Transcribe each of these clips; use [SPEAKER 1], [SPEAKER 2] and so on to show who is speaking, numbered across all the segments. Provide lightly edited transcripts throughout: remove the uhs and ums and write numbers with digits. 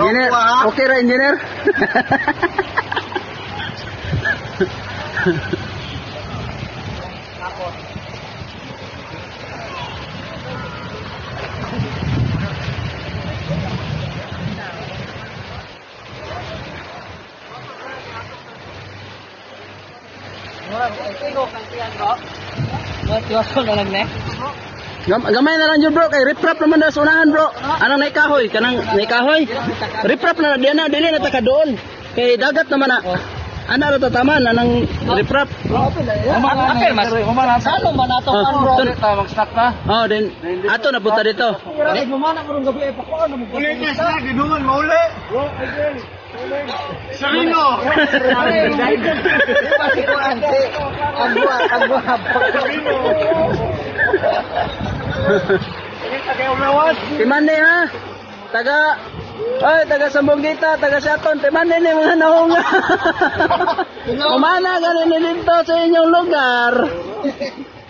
[SPEAKER 1] Engineer, okay ra engineer? Gamay na lang yun bro, kay riprap naman na sa unahan bro. Anong naikahoy? Kanang naikahoy? Riprap na, di na, dili na taka doon. Kay dagat naman na. Ano na tataman, anong riprap?
[SPEAKER 2] Okay, mas salo man ato kan bro. Tawag snack na.
[SPEAKER 1] Oh, din ato na punta dito.
[SPEAKER 2] Mamana ko rong gabi pa ko ano mo.
[SPEAKER 3] Uli ka sa ginuman mauli. Sarino.
[SPEAKER 1] Timane ha. Taga Sambonggita, taga Shaton, timane ni mga naunga. Kumana ganin dito sa inyong lugar.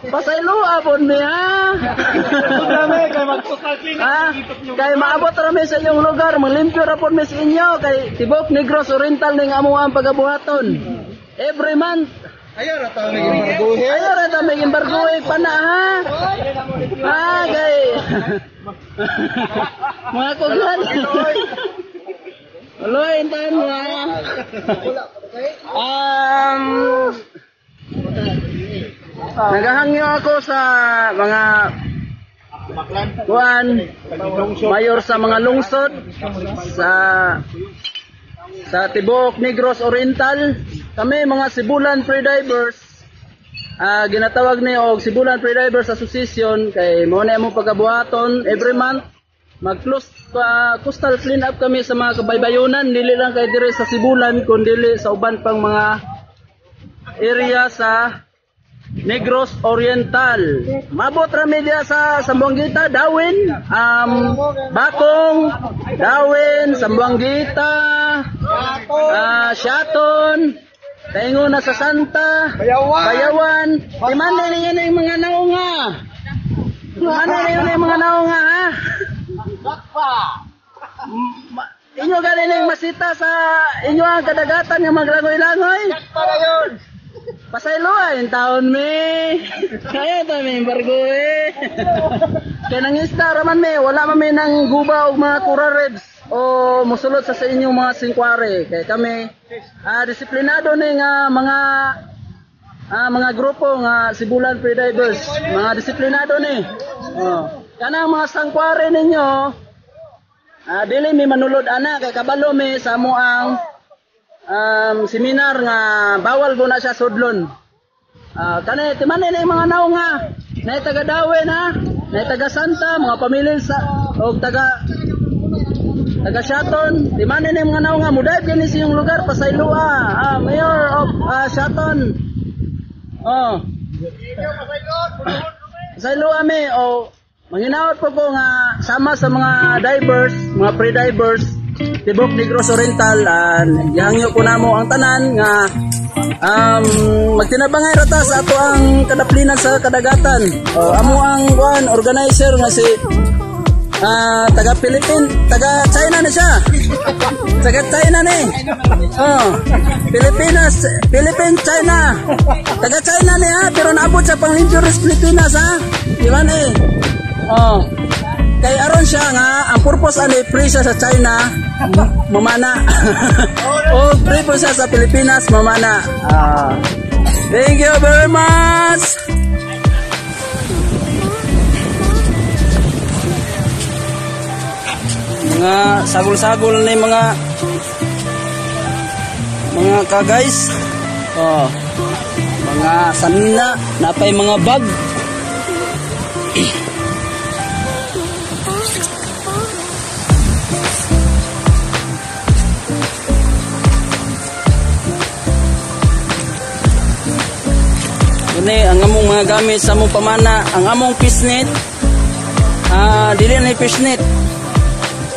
[SPEAKER 1] Pasaylua po niya. Kay maabot rami sa inyong lugar, manglimpyo ra po mi sa inyo kay tibok Negros Oriental ning amuang pagabuhaton. Every month.
[SPEAKER 3] Ayaw na tayo
[SPEAKER 1] naging barguhe pa na ha. Kay mga kuglan. Aloy, intahan mo ha. Naghahangyo ako sa mga mayor sa mga lungsod sa tibok Negros Oriental. Kami mga Sibulan Freedivers, ginatawag ni og Sibulan Freedivers Association kay mo na mo pagabuhaton every month. Coastal clean up kami sa mga kabaybayonan, dili lang kay dire sa Sibulan kundi sa uban pang mga area sa Negros Oriental. Mabot rami dia sa Sambonggita, Dawin, Bakong, Dawin, Sambonggita, Shaton, taingo na sa Santa, Bayawan. Imana niyo na yung mga naunga. Imana niyo na yung mga naunga ha. Inyo galing yung masita sa inyo ang kadagatan yung maglangoy-langoy. Pasayloa yung taon me. Kaya ito may embargo eh. Kaya nangisda raman me. Wala man me ng guba o mga kura reds. O musulot sa inyong mga singkware. Kaya kami disiplinado ni nga mga grupo nga Sibulan Freedivers. Mga disiplinado ni. Kana mga sangkware ninyo. Dili mi manulod ana kay kabalo mi sa amuang seminar nga bawal guna siya sudlon. Kanay timane na yung mga naunga. Nay taga Dawin ha. Nay taga Santa, mga pamilya sa og taga Shaton. Timane na yung mga naunga. Muday kini sa yung lugar Pasaylua. Mayor of Shaton. Pasaylua mi manginaot po ko nga sama sa mga divers, mga pre-divers tibok Negros Oriental. Gihangyo ko namo ang tanan nga magtinabangay rata sa ato ang kadaplinan sa kadagatan. Amo ang organizer nga si taga China na siya. Taga China ni. Philippines, China. Taga China ni ha, pero naabot sa pang-injuries Pilipinas ha. Diyan eh. Kay aron siya nga ang purpose ani free siya sa China mamana. Free po siya sa Pilipinas mamana. Thank you very much. Mga sagol-sagol ni mga ka-guys. Mga sanina napay mga bag. Ang among mga gamit sa among pamana, ang among fishnet, dili na fishnet,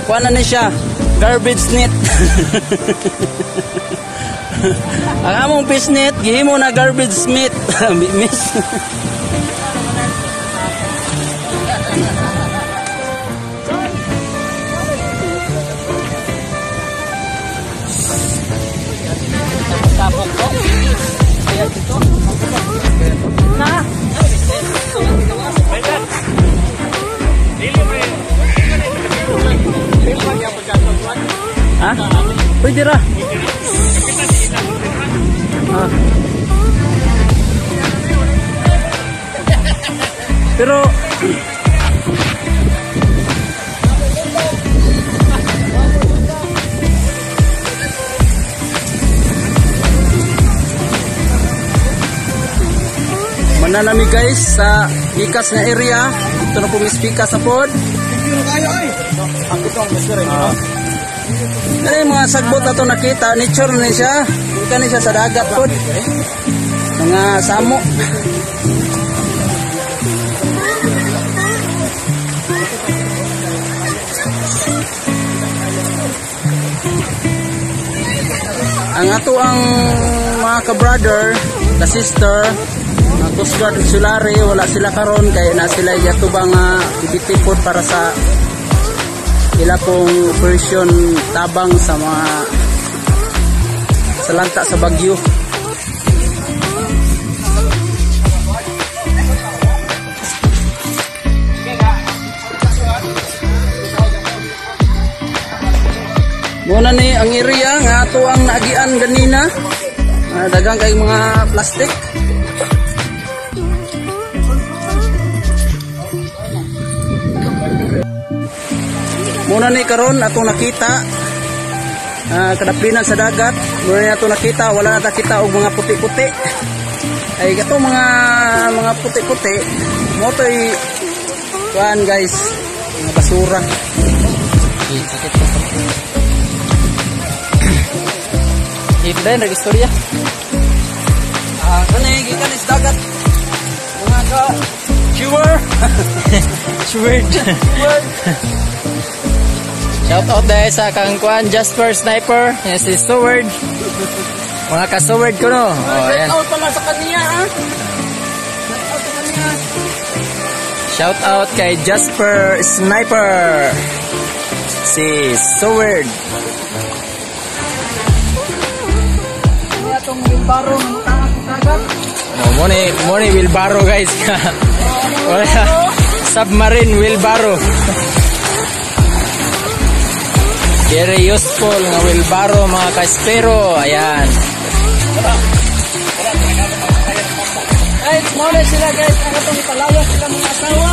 [SPEAKER 1] kuha na ni siya, garbage net. Ang among fishnet, gihimo na garbage net. Miss. Na. Ha? Pwede ra. Pero mananami guys sa ikas nga area. Ito na po mispika sa pod. Ano yung mga sagbot na ito nakita, nature na siya. Ika na siya sa dagat pod. Mga samo. Ang ato ang mga ka-brother, ka-sister, mga Coast Guard Sulari, wala sila karon kaya na sila yatubang ibitipod para sa ila pong version tabang sa mga salanta sa Bagyo. Muna ni ang area nga ato ang naagian ganina. Dagang kay mga plastic. Muna ni karon ato nakita kadaplinan sa dagat. Muna ni ato nakita wala na kita og mga puti-puti. Ay gato mga puti-puti mo toy kuan guys, mga basura. Sakit pa. Ibdan lagi istorya. Kani gikan is dagat. Mga ka chewer. Chewer. Shout out dahil sa kangkuan Jasper Sniper. Yan si Steward. Mga ka-Steward ko no.
[SPEAKER 3] Shout out pala sa kanya ha.
[SPEAKER 1] Shout out kay Jasper Sniper. Si Steward. Itong wheelbarrow ng dagat. Mo ni wheelbarrow guys. Submarine wheelbarrow. Very useful nga wheelbarrow mga ka-espero. Ayan. Ay, muna sila guys. Ang itong palawas sila mga asawa.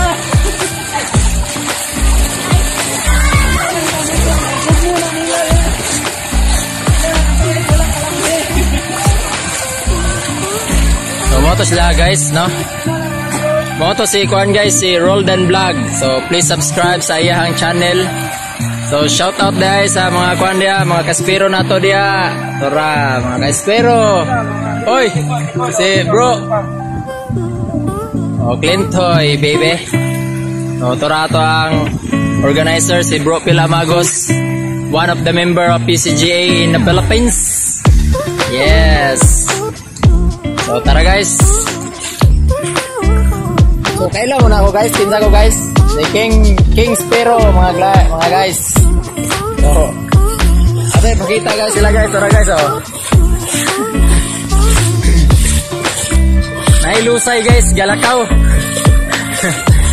[SPEAKER 1] So, mo to sila guys, no? Mo to si Kuan guys, si Roldan Vlog. So, please subscribe sa iyang channel. So, shout out guys sa mga Kuan dia, mga kaspero nato dia. Tora, mga kaspero. Oy, si bro. Oh, Clintoy, baby. So, tora to ang organizer, si Bro Pilamagos. One of the member of PCGA in the Philippines. Yes. So tara guys. So kailan muna ako guys, pinsa ko guys. Si King Spero mga guys. So ate pakita guys sila guys, tara guys oh. Nailusay guys, galakaw.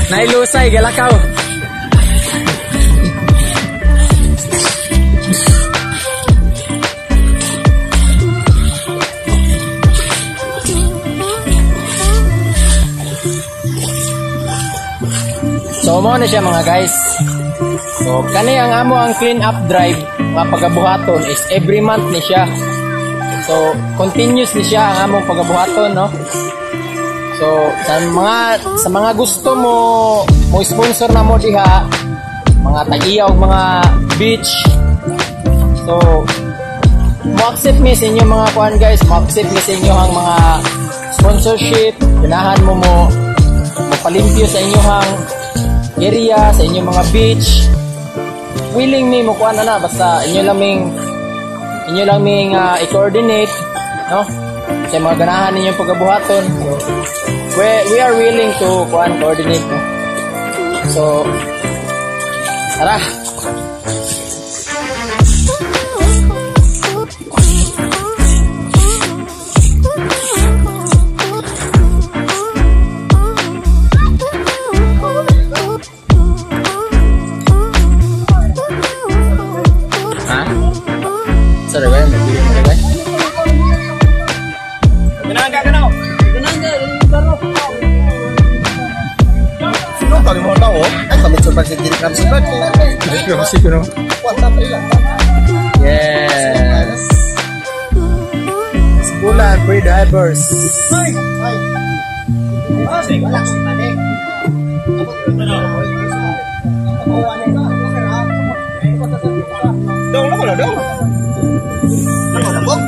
[SPEAKER 1] Nailusay galakaw. So mo na siya mga guys. So kani ang amo ang clean up drive nga pagabuhaton is every month ni siya. So continuous ni siya ang among pagabuhaton no. So sa mga gusto mo sponsor na mo diha mga tagiya og mga beach. So mo-accept mi sa inyo mga kuan guys, mo-accept mi sa inyo ang mga sponsorship. Ganahan mo palimpyo sa inyong area, sa inyong mga beach. Willing me mo kuan na basta inyo lang ming i-coordinate no sa mga ganahan ninyong pagabuhaton. So we are willing to coordinate no. So tara.
[SPEAKER 4] bakit diri kami sa birthday. Masih kuno. Yes. Sekolah free divers. Dong, ako lang dong. Ako lang dong.